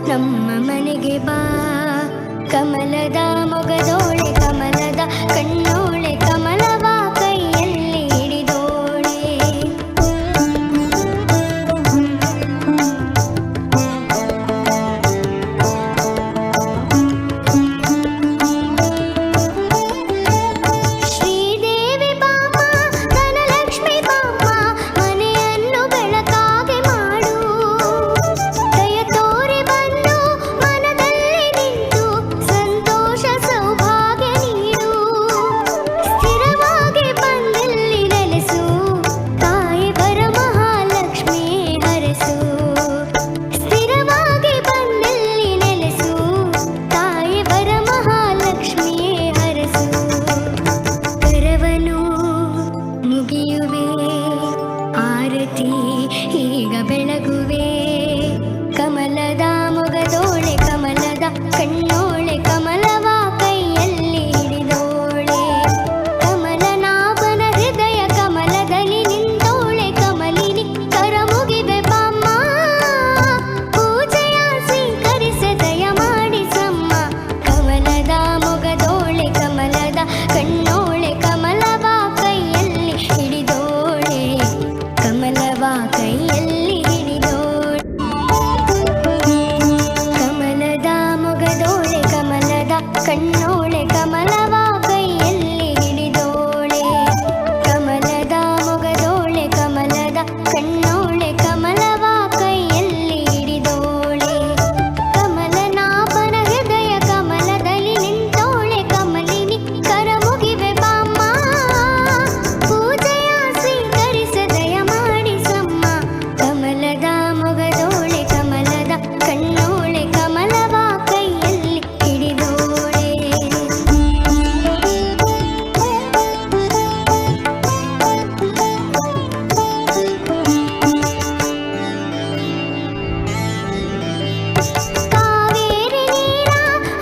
ನಮ್ಮ ಮನೆಗೆ ಬಾ. ಕಮಲದ ಮೊಗದೋಳೆ ಕಮಲದ ಕಣ್ಣೋಳೆ ಕಮಲವ ಕೈಯಲ್ಲಿ ಹಿಡಿದೋಳೆ. ಶ್ರೀದೇವಿ ಬಾಮ ಧನಲಕ್ಷ್ಮಿ ಬಾಮ ಮನೆಯನ್ನು ಬೆಳಕಾಗಿ ಮಾಡು. ದಯ ತೋರಿ ಬಂದು ಮನದಲ್ಲಿ ನಿಂತು ಸಂತೋಷ ಸೌಭಾಗ್ಯ ನೀಡು. ಸ್ಥಿರವಾಗಿ ಬಂದಲ್ಲಿ ನೆಲೆಸು ತಾಯಿ ವರಮಹಾಲಕ್ಷ್ಮಿ ಹರಸು. ಸ್ಥಿರವಾಗಿ ಬಂದಲ್ಲಿ ನೆಲೆಸು ತಾಯಿ ವರಮಹಾಲಕ್ಷ್ಮಿ ಹರಸು. ಕರವನು ಮುಗಿಯುವೆ ಆರತಿ ಈಗ ಬೆಳಗುವೆ. ಕಮಲದ ಮೊಗದೋಳೆ ಕಮಲದ ಕಣ್ಣೋಳೆ ಕಮಲವ ಕೈಯಲ್ಲಿ ಹಿಡಿದೋಳೆ. ಕಮಲನಾಭನ ಹೃದಯ ಕಮಲದಲ್ಲಿ ನಿಂತೋಳೆ ಕಮಲಿನಿ ಕರ ಮುಗಿವೆ ಬಾಮ್ಮ. ಪೂಜೆಯ ಸ್ವೀಕರಿಸ ದಯ ಮಾಡಿಸಮ್ಮ. ಕಮಲದ ಮೊಗದೋಳೆ ಕಮಲದ ಕಣ್ಣೋಳೆ ಕಮಲವ ಕೈಯಲ್ಲಿ ಹಿಡಿದೋಳೆ. ಕಮಲವ ಕೈಯಲ್ಲಿ ಹಿಡಿದೋಳೆ. ಕಮಲದ ಮೊಗದೋಳೆ ಕಮಲದ ಕಣ್ಣೋಳೆ ಕಮಲವ ಕೈಯಲ್ಲಿ ಹಿಡಿದೋಳೆ. ಕಮಲದ ಮೊಗದೋಳೆ ಕಮಲದ ಕಣ್ಣೋಳೆ ಕಮಲವ ಕೈಯಲ್ಲಿ ಹಿಡಿದೋಳೆ. ಕಮಲನಾಭನ ಹೃದಯ ಕಮಲದಲ್ಲಿ ನಿಂತೋಳೆ ಕಮಲಿನಿ ಕರ ಮುಗಿವೆ ಬಾಮ್ಮ. ಪೂಜೆಯ ಸ್ವೀಕರಿಸ ದಯ ಮಾಡಿಸಮ್ಮ. ಕಮಲದ ಮೊಗದೋಳೆ ಕಮಲದ ಕಣ್ಣೋಳೆ ಕಮಲವ ಕೈಯಲ್ಲಿ ಹಿಡಿದೋಳೆ. ಕಾವೇರಿ ನೀರ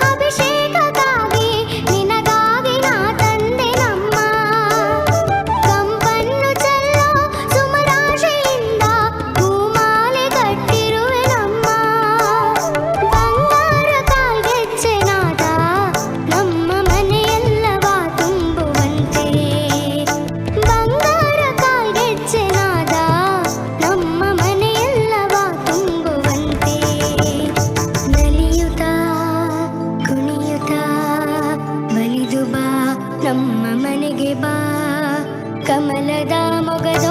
ಅಭಿಷೇಕಕ್ಕಾಗಿ ನಿನಗಾಗಿ ನಾ ತಂದೆ ನಮ್ಮ. ಕಂಪನ್ನು ಚೆಲ್ಲೋ ಸುಮರಾಶಿಯಿಂದ ಹೂಮಾಲೆ ಕಟ್ಟಿರುವೆ ನಮ್ಮ. ಬಂಗಾರ ಕಾಲ್ಗೆಜ್ಜೆನಾದ ನಮ್ಮ ಮನೆಯೆಲ್ಲವ ತುಂಬುವಂತೆ. ಬಂಗಾರ ಕಾಲ್ಗೆಜ್ಜೆನಾದ ನಮ್ಮ ಮನೆಯೆಲ್ಲವ ತುಂಬುವಂತೆ. ನಲಿಯುತ್ತಾ ಕುಣಿಯುತ್ತಾ ಬಲಿದು ಬಾ ನಮ್ಮ ಮನೆಗೆ ಬಾ. ಕಮಲದ ಮೊಗದ